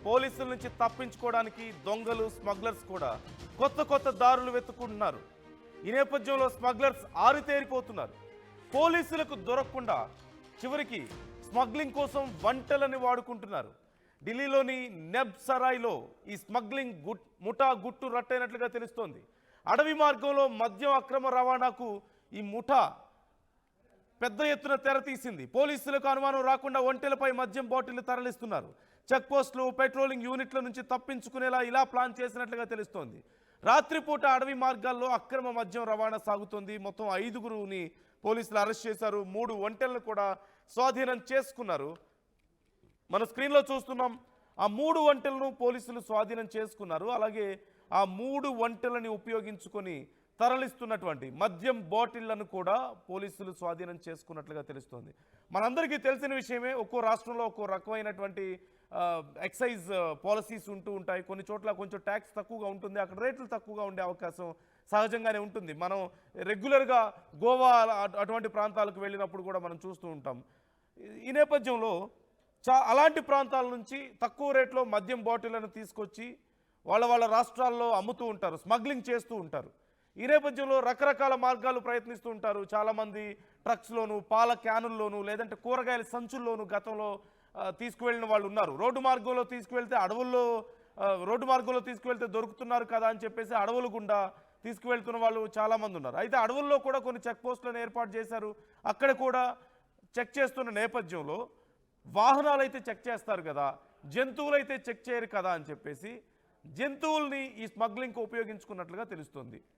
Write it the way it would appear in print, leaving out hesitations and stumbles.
పోలీసుల నుంచి తప్పించుకోవడానికి దొంగలు స్మగ్లర్స్ కూడా కొత్త కొత్త దారులు వెతుకుంటున్నారు. ఈ నేపథ్యంలో స్మగ్లర్స్ ఆరితేరిపోతున్నారు. పోలీసులకు దొరకకుండా చివరికి స్మగ్లింగ్ కోసం వంటలని వాడుకుంటున్నారు. ఢిల్లీలోని నెబ్ సరాయ్లో ఈ స్మగ్లింగ్ ముఠా గుట్టు రట్టైనట్లుగా తెలుస్తోంది. అడవి మార్గంలో మద్యం అక్రమ రవాణాకు ఈ ముఠా పెద్ద ఎత్తున తెరతీసింది. పోలీసులకు అనుమానం రాకుండా ఒంటెలపై మద్యం బాటిళ్లు తరలిస్తున్నారు. చెక్పోస్టులు, పెట్రోలింగ్ యూనిట్ల నుంచి తప్పించుకునేలా ఇలా ప్లాన్ చేసినట్లుగా తెలుస్తోంది. రాత్రిపూట అడవి మార్గాల్లో అక్రమ మద్యం రవాణా సాగుతోంది. మొత్తం 5గురిని పోలీసులు అరెస్ట్ చేశారు. 3 ఒంటెలను కూడా స్వాధీనం చేసుకున్నారు. మన స్క్రీన్లో చూస్తున్నాం. ఆ 3 ఒంటెలను పోలీసులు స్వాధీనం చేసుకున్నారు. అలాగే ఆ 3 ఒంటెలని ఉపయోగించుకొని తరలిస్తున్నటువంటి మద్యం బాటిళ్లను కూడా పోలీసులు స్వాధీనం చేసుకున్నట్లుగా తెలుస్తోంది. మనందరికీ తెలిసిన విషయమే, ఒక్కో రాష్ట్రంలో ఒక్కో రకమైనటువంటి ఎక్సైజ్ పాలసీస్ ఉంటూ ఉంటాయి. కొన్ని చోట్ల కొంచెం ట్యాక్స్ తక్కువగా ఉంటుంది, అక్కడ రేట్లు తక్కువగా ఉండే అవకాశం సహజంగానే ఉంటుంది. మనం రెగ్యులర్గా గోవా అటువంటి ప్రాంతాలకు వెళ్ళినప్పుడు కూడా మనం చూస్తూ ఉంటాం. ఈ నేపథ్యంలో అలాంటి ప్రాంతాల నుంచి తక్కువ రేట్లో మద్యం బాటిళ్లను తీసుకొచ్చి వాళ్ళ రాష్ట్రాల్లో అమ్ముతూ ఉంటారు, స్మగ్లింగ్ చేస్తూ ఉంటారు. ఈ నేపథ్యంలో రకరకాల మార్గాలు ప్రయత్నిస్తూ ఉంటారు. చాలామంది ట్రక్స్లోను, పాల క్యానుల్లోను, లేదంటే కూరగాయల సంచుల్లోనూ గతంలో తీసుకువెళ్ళిన వాళ్ళు ఉన్నారు. రోడ్డు మార్గంలో తీసుకువెళ్తే దొరుకుతున్నారు కదా అని చెప్పేసి అడవుల గుండా తీసుకువెళ్తున్న వాళ్ళు చాలామంది ఉన్నారు. అయితే అడవుల్లో కూడా కొన్ని చెక్ పోస్టులను ఏర్పాటు చేశారు. అక్కడ కూడా చెక్ చేస్తున్న నేపథ్యంలో వాహనాలు అయితే చెక్ చేస్తారు కదా, జంతువులు అయితే చెక్ చేయరు కదా అని చెప్పేసి జంతువుల్ని ఈ స్మగ్లింగ్కి ఉపయోగించుకున్నట్లుగా తెలుస్తుంది.